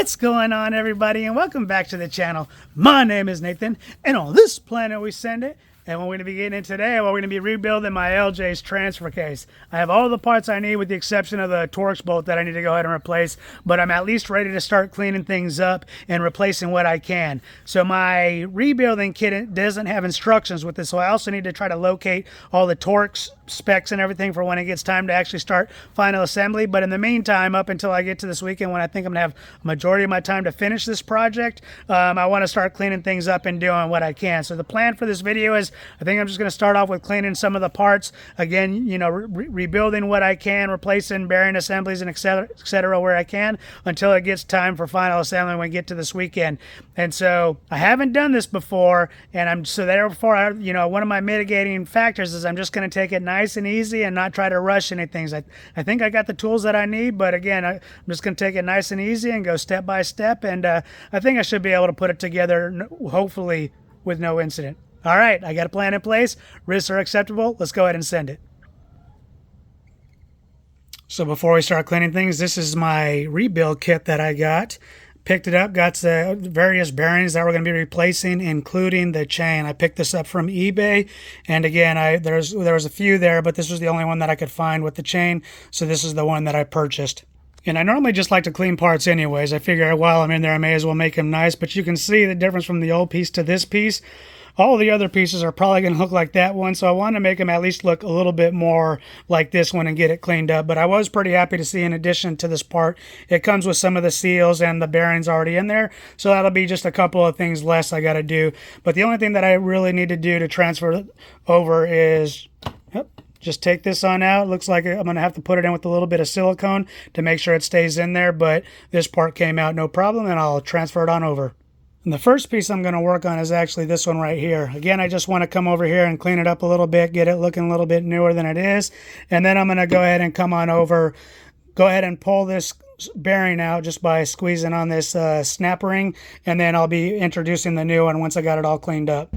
What's going on, everybody, and welcome back to the channel. My name is Nathan, and on this planet we send it. And what we're going to be getting in today, we're going to be rebuilding my LJ's transfer case. I have all the parts I need with the exception of the Torx bolt that I need to go ahead and replace, but I'm at least ready to start cleaning things up and replacing what I can. So my rebuilding kit doesn't have instructions with this, so I also need to try to locate all the Torx specs and everything for when it gets time to actually start final assembly. But in the meantime, up until I get to this weekend when I think I'm gonna have a majority of my time to finish this project, I want to start cleaning things up and doing what I can. So the plan for this video is I think I'm just going to start off with cleaning some of the parts again, you know, rebuilding what I can, replacing bearing assemblies and etc where I can until it gets time for final assembly when we get to this weekend. And so I haven't done this before, and therefore you know, one of my mitigating factors is I'm just going to take it nice and easy and not try to rush anything. I think I got the tools that I need, but again, I'm just going to take it nice and easy and go step by step, and I think I should be able to put it together, hopefully with no incident. All right, I got a plan in place. Risks are acceptable. Let's go ahead and send it. So before we start cleaning things, this is my rebuild kit that I got. Picked it up, got the various bearings that we're going to be replacing, including the chain. I picked this up from eBay, and again, there was a few there, but this was the only one that I could find with the chain, so this is the one that I purchased. And I normally just like to clean parts anyways. I figure while I'm in there, I may as well make them nice, but you can see the difference from the old piece to this piece. All the other pieces are probably going to look like that one, so I want to make them at least look a little bit more like this one and get it cleaned up. But I was pretty happy to see, in addition to this part, it comes with some of the seals and the bearings already in there, so that'll be just a couple of things less I got to do. But the only thing that I really need to do to transfer over is just take this on out. Looks like I'm going to have to put it in with a little bit of silicone to make sure it stays in there, but this part came out no problem, and I'll transfer it on over. And the first piece I'm going to work on is actually this one right here. Again, I just want to come over here and clean it up a little bit, get it looking a little bit newer than it is. And then I'm going to go ahead and come on over, go ahead and pull this bearing out just by squeezing on this snap ring. And then I'll be introducing the new one once I got it all cleaned up.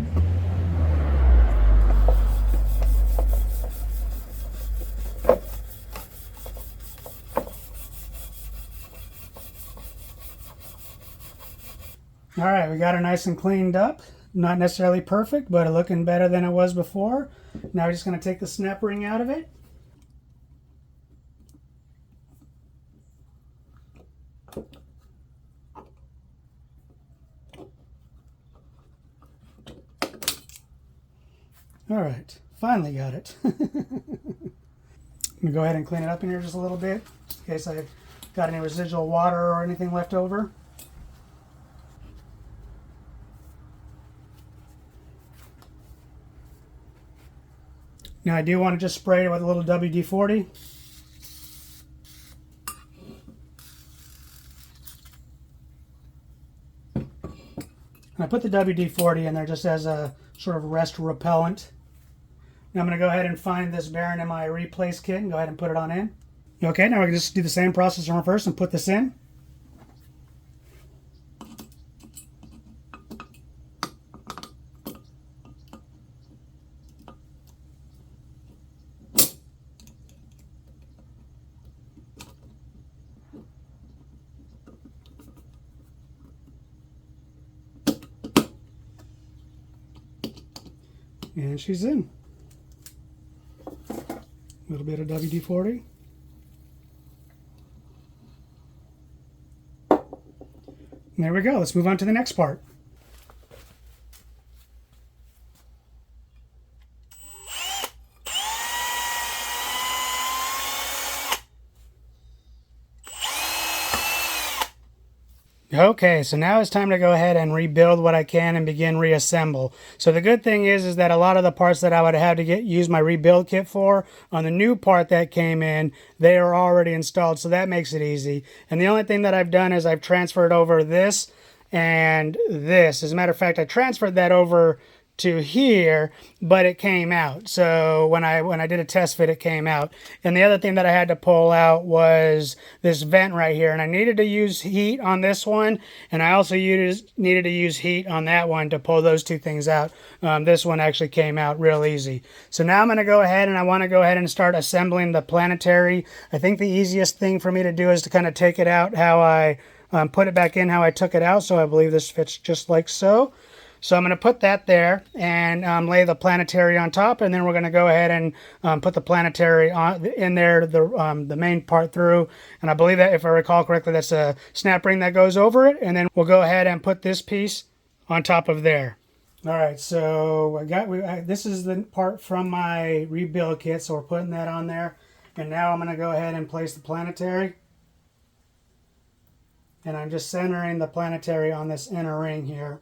All right, we got it nice and cleaned up. Not necessarily perfect, but looking better than it was before. Now we're just going to take the snap ring out of it. All right, finally got it. I'm going to go ahead and clean it up in here just a little bit, just in case I got any residual water or anything left over. Now I do want to just spray it with a little WD-40. And I put the WD-40 in there just as a sort of rust repellent. Now I'm going to go ahead and find this bearing in my replace kit and go ahead and put it on in. Okay, now we're going to just do the same process in reverse and put this in. And she's in. A little bit of WD-40. And there we go. Let's move on to the next part. Okay, so now it's time to go ahead and rebuild what I can and begin reassemble. So the good thing is that a lot of the parts that I would have to use my rebuild kit for, on the new part that came in, they are already installed, so that makes it easy. And the only thing that I've done is I've transferred over this and this. As a matter of fact, I transferred that over to here, but it came out. So when I did a test fit, it came out. And the other thing that I had to pull out was this vent right here, and I needed to use heat on this one, and I also needed to use heat on that one to pull those two things out. This one actually came out real easy. So now I'm going to go ahead and I want to go ahead and start assembling the Planetary. I think the easiest thing for me to do is to kind of take it out how I put it back in how I took it out. So I believe this fits just like so. So I'm going to put that there and lay the Planetary on top, and then we're going to go ahead and put the Planetary on in there, the main part through. And I believe that, if I recall correctly, that's a snap ring that goes over it, and then we'll go ahead and put this piece on top of there. All right, so this is the part from my rebuild kit, so we're putting that on there. And now I'm going to go ahead and place the Planetary. And I'm just centering the Planetary on this inner ring here.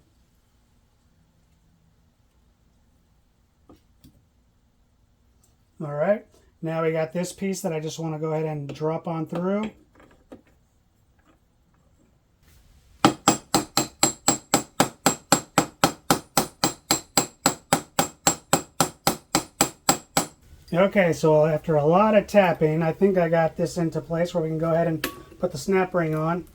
All right, now we got this piece that I just want to go ahead and drop on through. Okay, so after a lot of tapping, I think I got this into place where we can go ahead and put the snap ring on.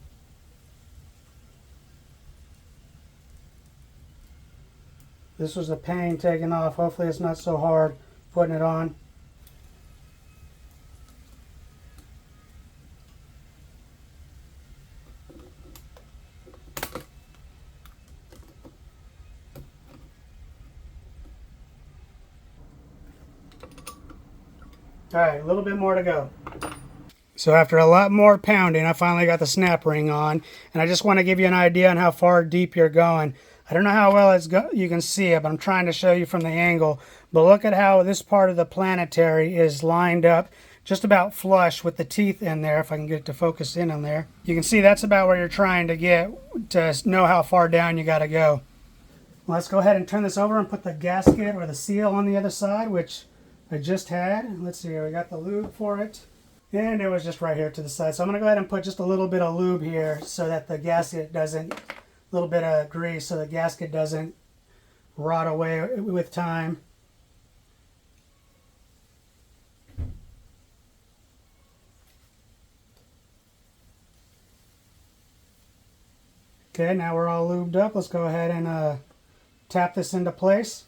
This was a pain taking off. Hopefully it's not so hard putting it on. All right, a little bit more to go. So after a lot more pounding, I finally got the snap ring on, and I just want to give you an idea on how far deep you're going. I don't know how well you can see it, but I'm trying to show you from the angle. But look at how this part of the Planetary is lined up just about flush with the teeth in there, if I can get it to focus in on there. You can see that's about where you're trying to get to know how far down you got to go. Let's go ahead and turn this over and put the gasket or the seal on the other side, which I just had. Let's see here, we got the lube for it. And it was just right here to the side. So I'm going to go ahead and put just a little bit of lube here so that the gasket doesn't, a little bit of grease so the gasket doesn't rot away with time. Okay, now we're all lubed up. Let's go ahead and tap this into place.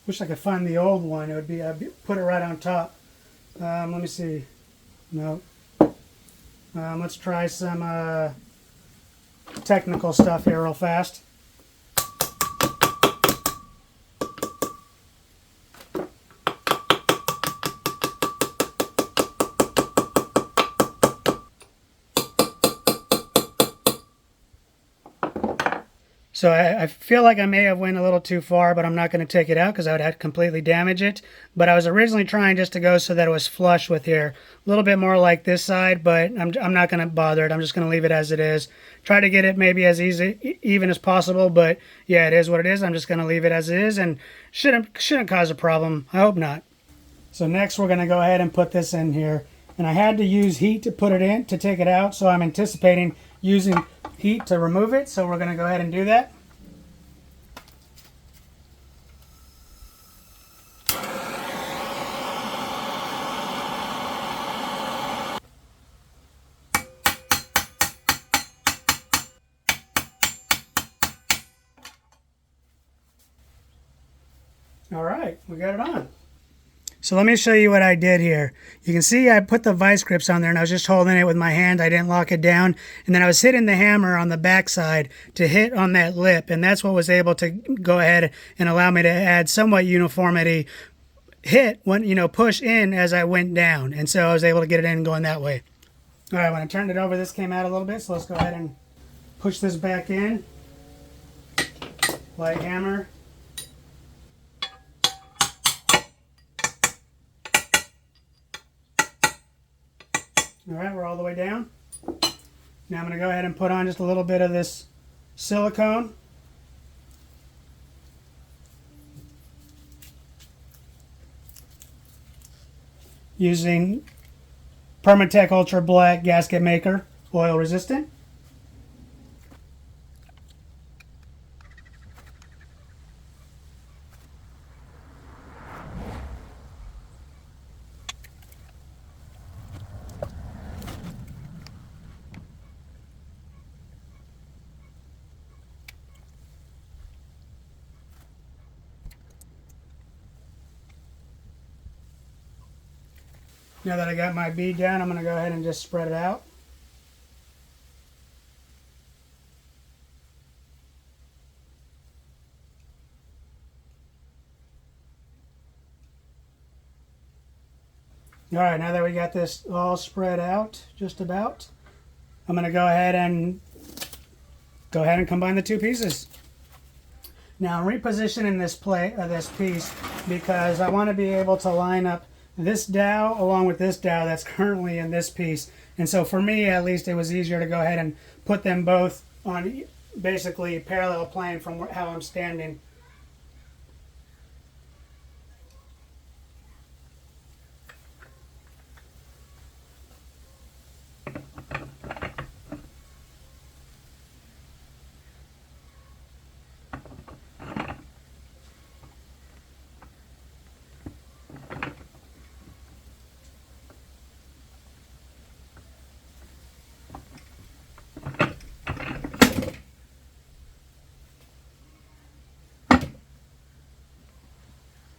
Wish I could find the old one. It would be, I'd put it right on top. Let me see. No. Let's try some technical stuff here real fast. So I feel like I may have went a little too far, but I'm not going to take it out because I would have to completely damage it. But I was originally trying just to go so that it was flush with here. A little bit more like this side, but I'm not going to bother it. I'm just going to leave it as it is. Try to get it maybe as even as possible, but yeah, it is what it is. I'm just going to leave it as it is, and shouldn't cause a problem. I hope not. So next we're going to go ahead and put this in here. And I had to use heat to put it in, to take it out, so I'm anticipating using heat to remove it, so we're going to go ahead and do that. All right, we got it on. So let me show you what I did here. You can see I put the vice grips on there and I was just holding it with my hand. I didn't lock it down. And then I was hitting the hammer on the back side to hit on that lip. And that's what was able to go ahead and allow me to add somewhat uniformity. Hit, when, push in as I went down. And so I was able to get it in going that way. All right, when I turned it over, this came out a little bit. So let's go ahead and push this back in. Light hammer. All right, we're all the way down. Now I'm going to go ahead and put on just a little bit of this silicone. Using Permatech Ultra Black Gasket Maker, oil resistant. Now that I got my bead down, I'm going to go ahead and just spread it out. All right, now that we got this all spread out, just about, I'm going to go ahead and combine the two pieces. Now I'm repositioning this piece because I want to be able to line up this dowel along with this dowel that's currently in this piece. And so for me, at least, it was easier to go ahead and put them both on basically parallel plane from how I'm standing.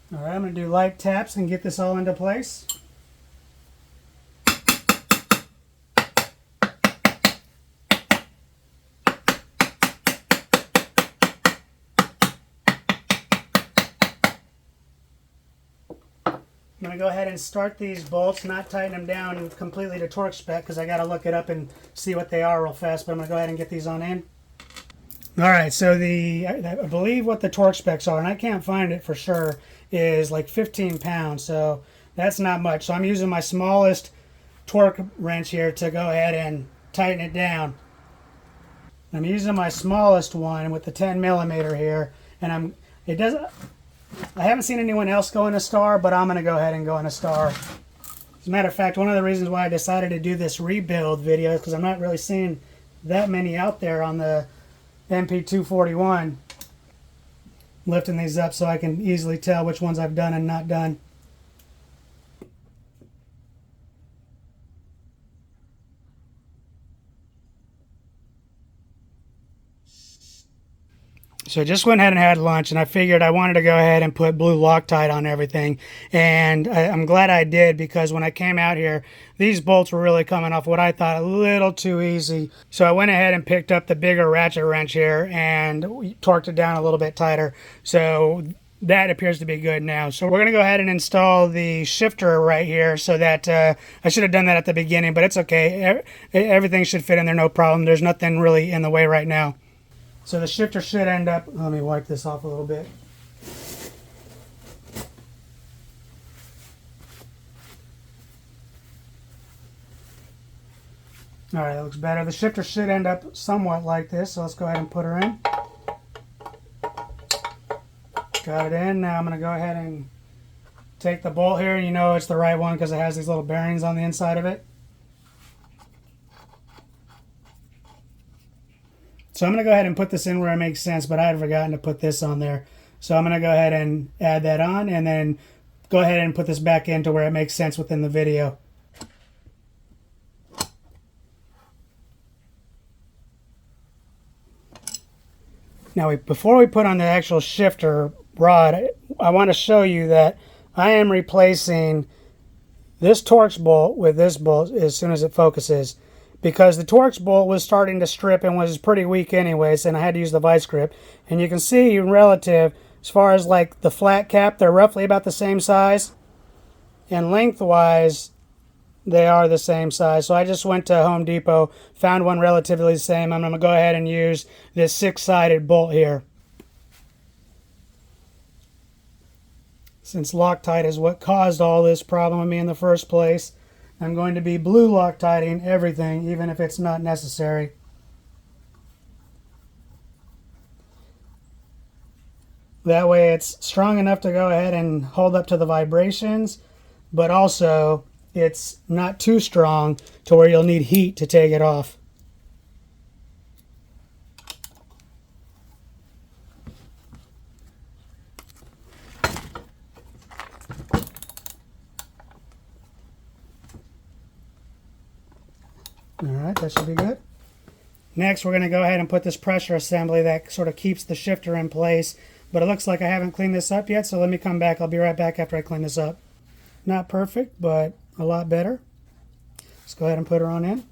All right, I'm going to do light taps and get this all into place. I'm going to go ahead and start these bolts, not tighten them down completely to torque spec because I got to look it up and see what they are real fast, but I'm going to go ahead and get these on in. All right, so I believe what the torque specs are, and I can't find it for sure, is like 15 pounds, so that's not much. So I'm using my smallest torque wrench here to go ahead and tighten it down. I'm using my smallest one with the 10 millimeter here, and I haven't seen anyone else go in a star, but I'm going to go ahead and go in a star. As a matter of fact, one of the reasons why I decided to do this rebuild video is because I'm not really seeing that many out there on the NP241. Lifting these up so I can easily tell which ones I've done and not done. So I just went ahead and had lunch, and I figured I wanted to go ahead and put blue Loctite on everything. And I'm glad I did, because when I came out here, these bolts were really coming off what I thought a little too easy. So I went ahead and picked up the bigger ratchet wrench here and torqued it down a little bit tighter. So that appears to be good now. So we're going to go ahead and install the shifter right here, so that I should have done that at the beginning, but it's okay. Everything should fit in there, no problem. There's nothing really in the way right now. So the shifter should end up, let me wipe this off a little bit. All right, that looks better. The shifter should end up somewhat like this, so let's go ahead and put her in. Got it in. Now I'm going to go ahead and take the bolt here, and you know it's the right one because it has these little bearings on the inside of it. So I'm going to go ahead and put this in where it makes sense, but I had forgotten to put this on there. So I'm going to go ahead and add that on, and then go ahead and put this back into where it makes sense within the video. Now, before we put on the actual shifter rod, I want to show you that I am replacing this Torx bolt with this bolt as soon as it focuses, because the Torx bolt was starting to strip and was pretty weak anyways, and I had to use the vice grip. And you can see relative, as far as like the flat cap, they're roughly about the same size, and lengthwise they are the same size. So I just went to Home Depot, found one relatively the same. I'm going to go ahead and use this 6-sided bolt here. Since Loctite is what caused all this problem with me in the first place, I'm going to be blue Loctiting everything, even if it's not necessary. That way it's strong enough to go ahead and hold up to the vibrations, but also it's not too strong to where you'll need heat to take it off. Alright, that should be good. Next, we're going to go ahead and put this pressure assembly that sort of keeps the shifter in place. But it looks like I haven't cleaned this up yet, so let me come back. I'll be right back after I clean this up. Not perfect, but a lot better. Let's go ahead and put her on in.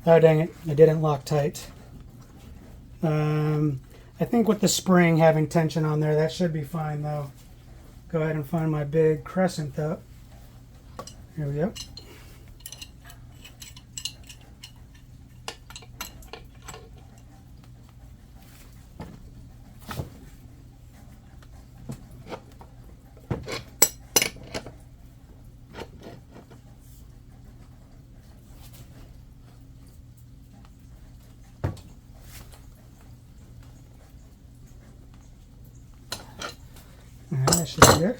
Oh, dang it. I didn't lock tight. I think with the spring having tension on there, that should be fine, though. Go ahead and find my big crescent, though. Here we go. That should be good.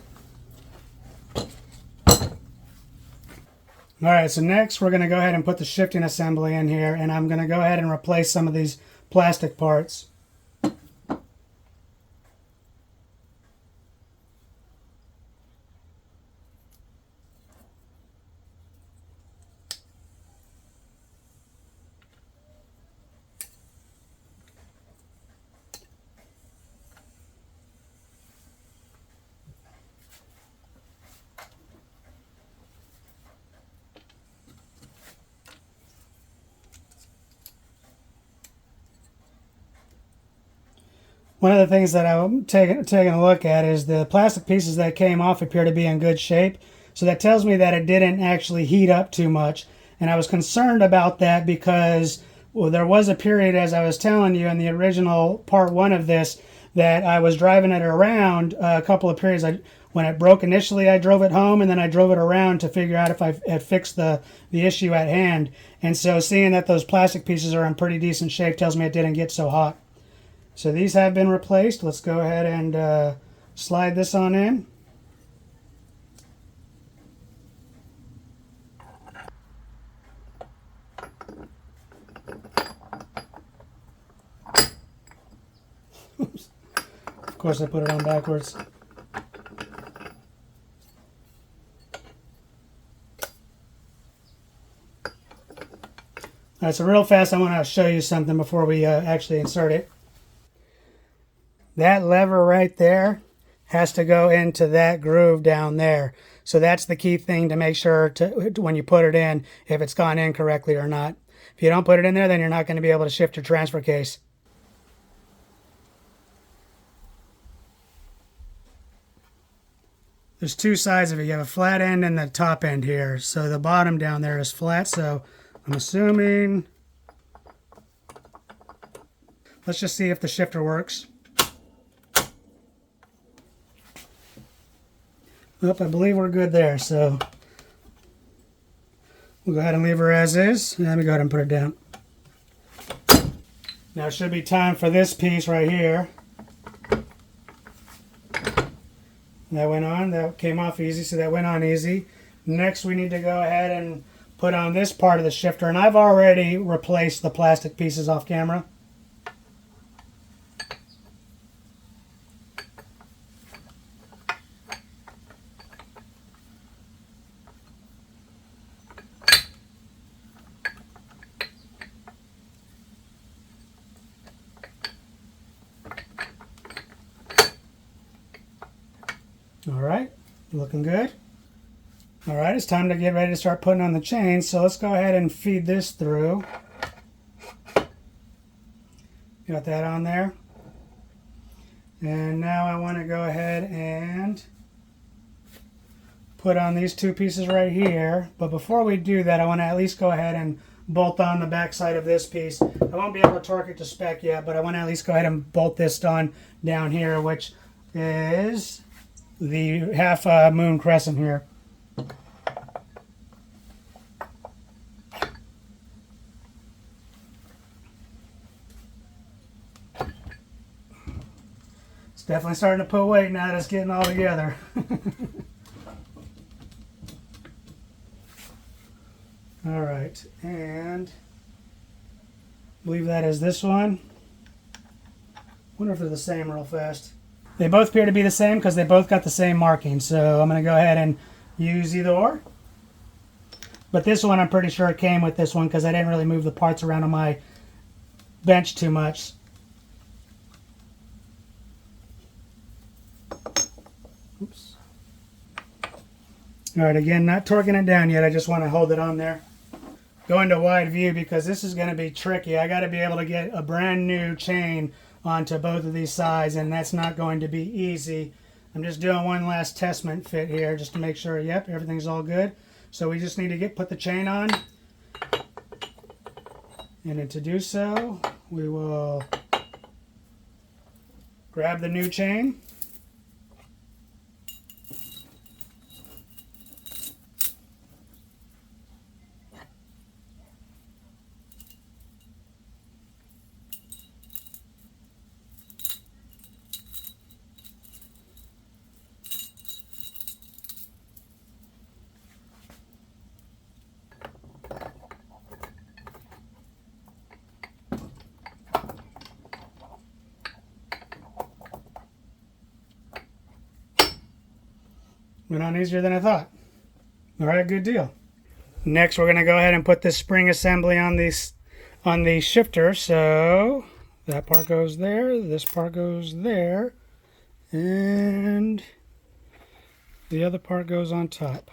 Alright, so next we're going to go ahead and put the shifting assembly in here, and I'm going to go ahead and replace some of these plastic parts. One of the things that I'm taking a look at is the plastic pieces that came off appear to be in good shape. So that tells me that it didn't actually heat up too much. And I was concerned about that because, well, there was a period, as I was telling you in the original part 1 of this, that I was driving it around a couple of periods. When it broke initially, I drove it home, and then I drove it around to figure out if I had fixed the issue at hand. And so seeing that those plastic pieces are in pretty decent shape tells me it didn't get so hot. So these have been replaced. Let's go ahead and slide this on in. Oops. Of course I put it on backwards. Alright, so real fast I want to show you something before we actually insert it. That lever right there has to go into that groove down there. So that's the key thing to make sure to when you put it in, if it's gone in correctly or not. If you don't put it in there, then you're not going to be able to shift your transfer case. There's two sides of it. You have a flat end and the top end here. So the bottom down there is flat. So I'm assuming, let's just see if the shifter works. Nope, I believe we're good there, so we'll go ahead and leave her as is. Let me go ahead and put it down. Now it should be time for this piece right here. That went on, that came off easy, so that went on easy. Next we need to go ahead and put on this part of the shifter, and I've already replaced the plastic pieces off camera. Alright, looking good. Alright, it's time to get ready to start putting on the chain, so let's go ahead and feed this through. Got that on there. And now I want to go ahead and put on these two pieces right here. But before we do that, I want to at least go ahead and bolt on the back side of this piece. I won't be able to torque it to spec yet, but I want to at least go ahead and bolt this on down here, which is the half moon crescent here. It's definitely starting to put weight now that it's getting all together. All right, and I believe that is this one. Wonder if they're the same real fast. They both appear to be the same because they both got the same marking. So I'm going to go ahead and use either or. But this one I'm pretty sure it came with this one because I didn't really move the parts around on my bench too much. Oops. Alright, again, not torquing it down yet. I just want to hold it on there. Go into wide view because this is going to be tricky. I got to be able to get a brand new chain onto both of these sides, and that's not going to be easy. I'm just doing one last testament fit here just to make sure, yep, everything's all good. So we just need to put the chain on. And then to do so, we will grab the new chain. Went on easier than I thought. All right, good deal. Next, we're going to go ahead and put this spring assembly on the shifter. So that part goes there, this part goes there, and the other part goes on top.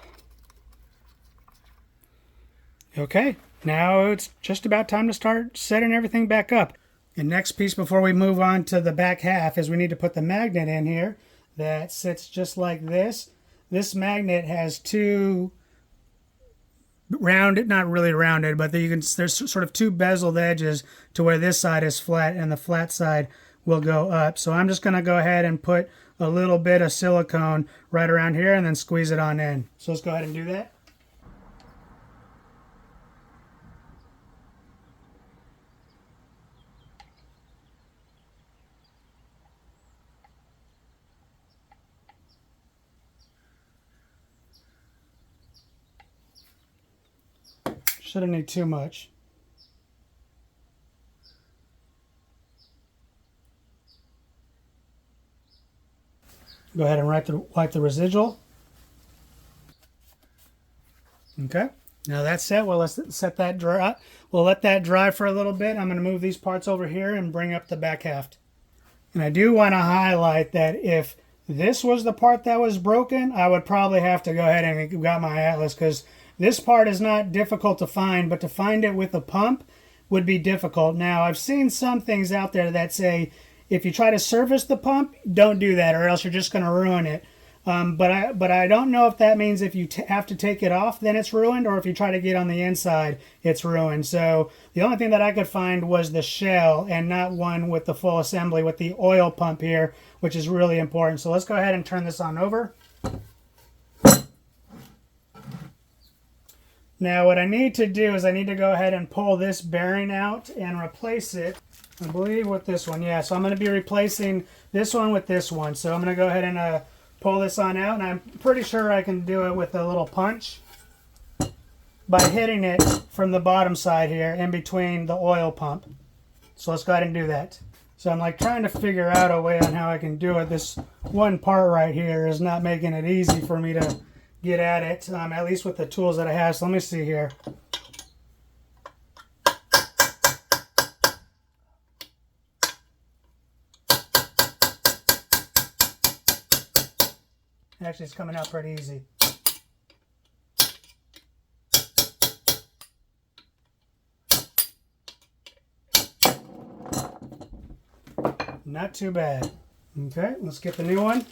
Okay, now it's just about time to start setting everything back up. The next piece before we move on to the back half is we need to put the magnet in here that sits just like this. This magnet has two rounded, not really rounded, but there's sort of two bezeled edges to where this side is flat and the flat side will go up. So I'm just going to go ahead and put a little bit of silicone right around here and then squeeze it on in. So let's go ahead and do that. Shouldn't need too much. Go ahead and wipe the residual. Okay, now that's set. Well, let's set that dry. We'll let that dry for a little bit. I'm going to move these parts over here and bring up the back half. And I do want to highlight that if this was the part that was broken, I would probably have to go ahead and grab my atlas because this part is not difficult to find, but to find it with a pump would be difficult. Now, I've seen some things out there that say if you try to service the pump, don't do that or else you're just going to ruin it. But I don't know if that means if you have to take it off, then it's ruined, or if you try to get on the inside, it's ruined. So the only thing that I could find was the shell and not one with the full assembly with the oil pump here, which is really important. So let's go ahead and turn this on over. Now what I need to do is I need to go ahead and pull this bearing out and replace it, I believe, with this one. Yeah, so I'm going to be replacing this one with this one. So I'm going to go ahead and pull this on out, and I'm pretty sure I can do it with a little punch by hitting it from the bottom side here in between the oil pump. So let's go ahead and do that. So I'm like trying to figure out a way on how I can do it. This one part right here is not making it easy for me to get at it, at least with the tools that I have. So let me see here. Actually, it's coming out pretty easy. Not too bad. Okay, let's get the new one.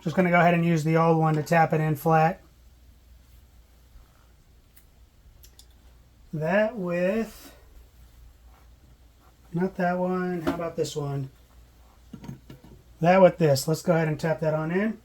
Just going to go ahead and use the old one to tap it in flat. That with, not that one, how about this one? That with this. Let's go ahead and tap that on in.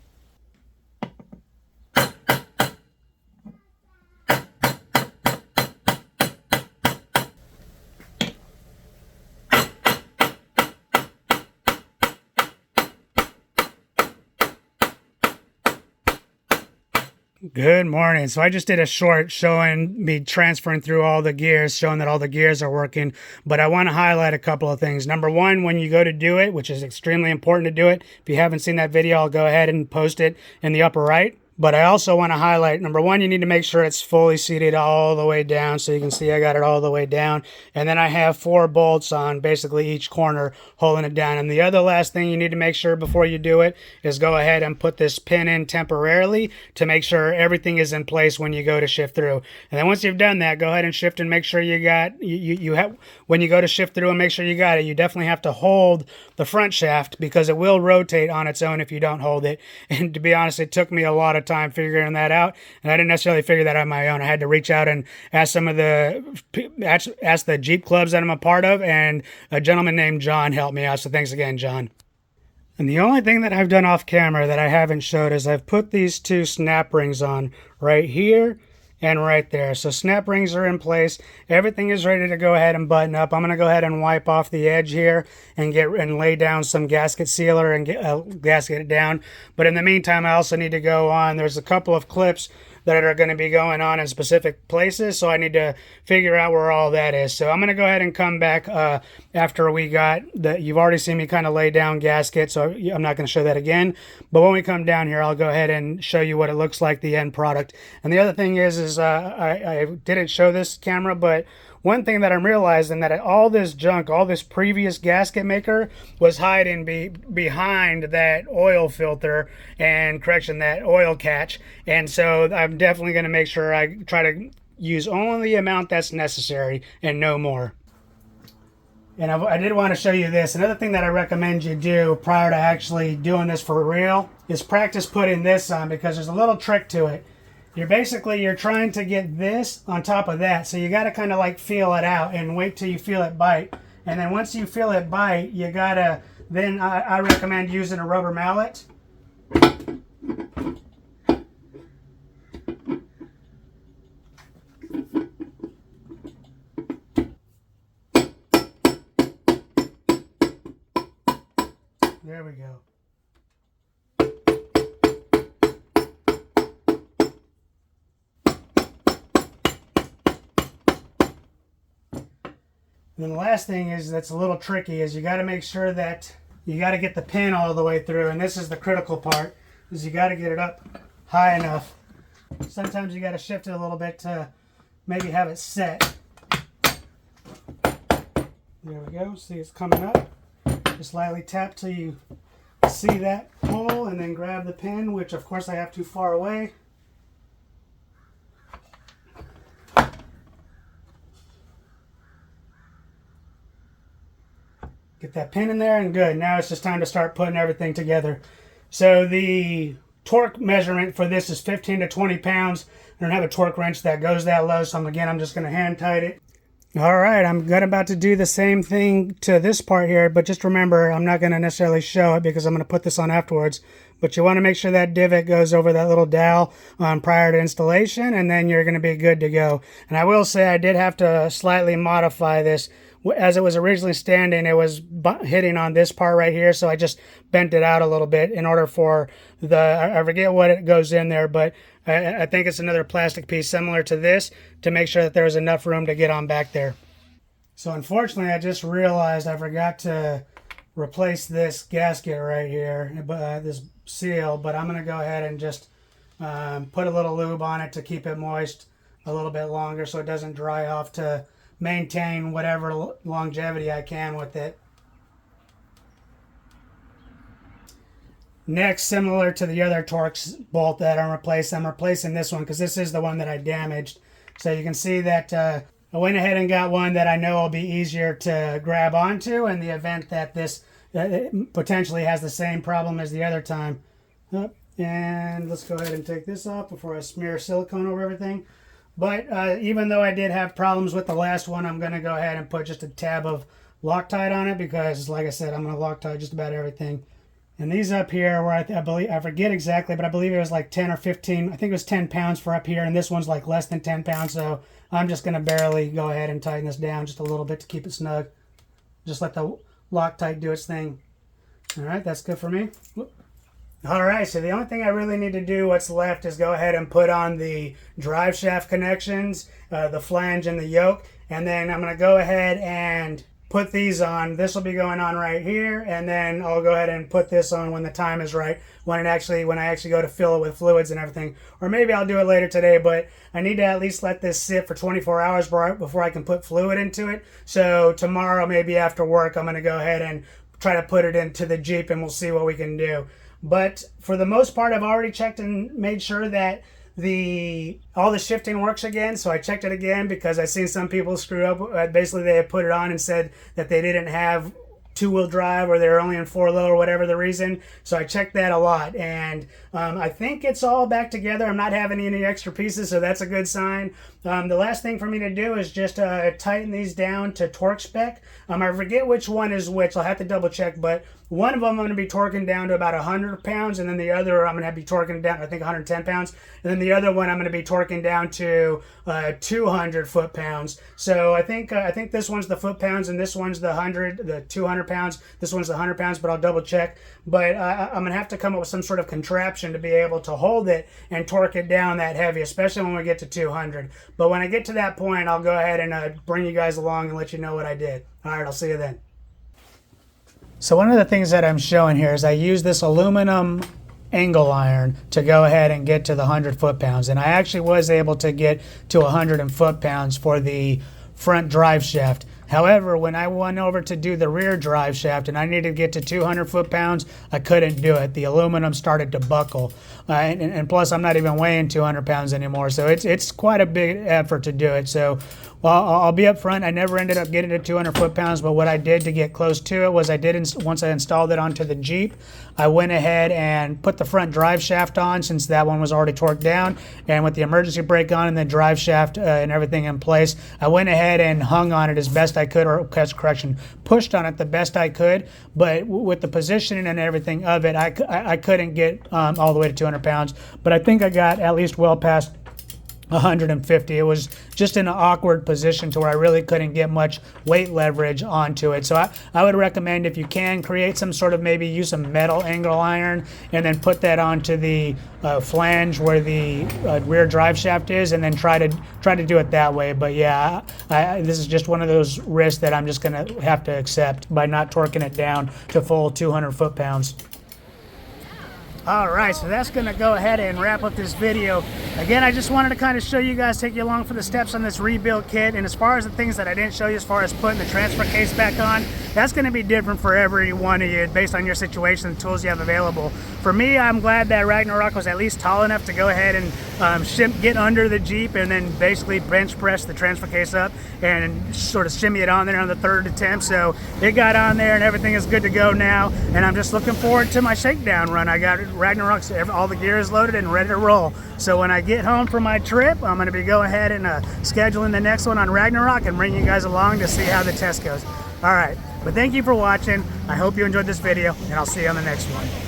Good morning. So I just did a short showing me transferring through all the gears, showing that all the gears are working. But I want to highlight a couple of things. Number one, when you go to do it, which is extremely important to do it. If you haven't seen that video, I'll go ahead and post it in the upper right. But I also want to highlight, number one, you need to make sure it's fully seated all the way down. So you can see I got it all the way down. And then I have 4 bolts on basically each corner holding it down. And the other last thing you need to make sure before you do it is go ahead and put this pin in temporarily to make sure everything is in place when you go to shift through. And then once you've done that, go ahead and shift and make sure you got, you have, when you go to shift through and make sure you got it, you definitely have to hold the front shaft because it will rotate on its own if you don't hold it. And to be honest, it took me a lot of time figuring that out, and I didn't necessarily figure that out on my own. I had to reach out and ask some of the Jeep clubs that I'm a part of, and a gentleman named John helped me out. So thanks again, John. And the only thing that I've done off camera that I haven't showed is I've put these 2 snap rings on right here and right there. So snap rings are in place. Everything is ready to go ahead and button up. I'm going to go ahead and wipe off the edge here and lay down some gasket sealer and gasket it down. But in the meantime, I also need to go on. There's a couple of clips that are going to be going on in specific places, so I need to figure out where all that is. So I'm going to go ahead and come back after we got the, you've already seen me kind of lay down gasket, so I'm not going to show that again. But when we come down here, I'll go ahead and show you what it looks like, the end product. And the other thing is I didn't show this camera, but one thing that I'm realizing that all this junk, all this previous gasket maker was hiding behind that oil filter and that oil catch. And so I'm definitely going to make sure I try to use only the amount that's necessary and no more. And I did want to show you this. Another thing that I recommend you do prior to actually doing this for real is practice putting this on, because there's a little trick to it. You're trying to get this on top of that, so you got to kind of like feel it out and wait till you feel it bite. And then once you feel it bite, you gotta, then I recommend using a rubber mallet. There we go. And then the last thing is that's a little tricky is you got to make sure that you got to get the pin all the way through. And this is the critical part, is you got to get it up high enough. Sometimes you got to shift it a little bit to maybe have it set. There we go. See, it's coming up. Just lightly tap till you see that hole and then grab the pin, which of course I have too far away. Get that pin in there and good. Now it's just time to start putting everything together. So the torque measurement for this is 15 to 20 pounds. I don't have a torque wrench that goes that low, so I'm just going to hand tight it. All right, I'm about to do the same thing to this part here, but just remember, I'm not going to necessarily show it because I'm going to put this on afterwards. But you want to make sure that divot goes over that little dowel prior to installation, and then you're going to be good to go. And I will say I did have to slightly modify this. As it was originally standing, it was hitting on this part right here, so I just bent it out a little bit in order for I forget what it goes in there, but I think it's another plastic piece similar to this to make sure that there was enough room to get on back there. So unfortunately, I just realized I forgot to replace this gasket right here, this seal, but I'm going to go ahead and just put a little lube on it to keep it moist a little bit longer so it doesn't dry off, to maintain whatever longevity I can with it. Next, similar to the other Torx bolt that I'm replacing this one because this is the one that I damaged. So you can see that I went ahead and got one that I know will be easier to grab onto in the event that this potentially has the same problem as the other time. And let's go ahead and take this off before I smear silicone over everything. But even though I did have problems with the last one, I'm going to go ahead and put just a tab of Loctite on it because, like I said, I'm going to Loctite just about everything. And these up here, where I believe, I forget exactly, but I believe it was like 10 or 15, I think it was 10 pounds for up here, and this one's like less than 10 pounds, so I'm just going to barely go ahead and tighten this down just a little bit to keep it snug. Just let the Loctite do its thing. All right, that's good for me. All right, so the only thing I really need to do, what's left, is go ahead and put on the drive shaft connections, the flange and the yoke, and then I'm going to go ahead and put these on. This will be going on right here, and then I'll go ahead and put this on when the time is right, when I actually go to fill it with fluids and everything. Or maybe I'll do it later today, but I need to at least let this sit for 24 hours before I can put fluid into it. So tomorrow, maybe after work, I'm going to go ahead and try to put it into the Jeep, and we'll see what we can do. But for the most part, I've already checked and made sure that all the shifting works again. So I checked it again because I've seen some people screw up. Basically, they had put it on and said that they didn't have two-wheel drive, or they're only in 4-low, or whatever the reason. So I checked that a lot, and I think it's all back together. I'm not having any extra pieces, so that's a good sign. The last thing for me to do is just tighten these down to torque spec. I forget which one is which. I'll have to double check, but one of them I'm going to be torquing down to about 100 pounds, and then the other I'm going to be torquing down, I think, 110 pounds. And then the other one I'm going to be torquing down to 200 foot-pounds. So I think this one's the foot-pounds, and this one's the 200 pounds. This one's the 100 pounds, but I'll double check. But I'm going to have to come up with some sort of contraption to be able to hold it and torque it down that heavy, especially when we get to 200. But when I get to that point, I'll go ahead and bring you guys along and let you know what I did. All right, I'll see you then. So one of the things that I'm showing here is I use this aluminum angle iron to go ahead and get to the 100 foot-pounds. And I actually was able to get to 100 foot-pounds for the front drive shaft. However, when I went over to do the rear drive shaft and I needed to get to 200 foot-pounds, I couldn't do it. The aluminum started to buckle. And plus, I'm not even weighing 200 pounds anymore. So it's quite a big effort to do it. So I'll be up front. I never ended up getting to 200 foot-pounds, but what I did to get close to it was once I installed it onto the Jeep, I went ahead and put the front drive shaft on, since that one was already torqued down, and with the emergency brake on and the drive shaft and everything in place, I went ahead and hung on it as best I could, or pushed on it the best I could, but with the positioning and everything of it, I couldn't get all the way to 200 pounds, but I think I got at least well past 150. It was just in an awkward position to where I really couldn't get much weight leverage onto it. So I would recommend, if you can, create some sort of, maybe use some metal angle iron and then put that onto the flange where the rear drive shaft is, and then try to do it that way. But yeah, this is just one of those risks that I'm just going to have to accept by not torquing it down to full 200 foot-pounds. All right, so that's going to go ahead and wrap up this video. Again, I just wanted to kind of show you guys, take you along for the steps on this rebuild kit. And as far as the things that I didn't show you, as far as putting the transfer case back on, that's going to be different for every one of you based on your situation and tools you have available. For me, I'm glad that Ragnarok was at least tall enough to go ahead and get under the Jeep and then basically bench press the transfer case up and sort of shimmy it on there on the third attempt. So it got on there and everything is good to go now. And I'm just looking forward to my shakedown run. I got Ragnarok's, all the gear is loaded and ready to roll. So when I get home from my trip, I'm going to be going ahead and scheduling the next one on Ragnarok and bring you guys along to see how the test goes. All right, but thank you for watching. I hope you enjoyed this video, and I'll see you on the next one.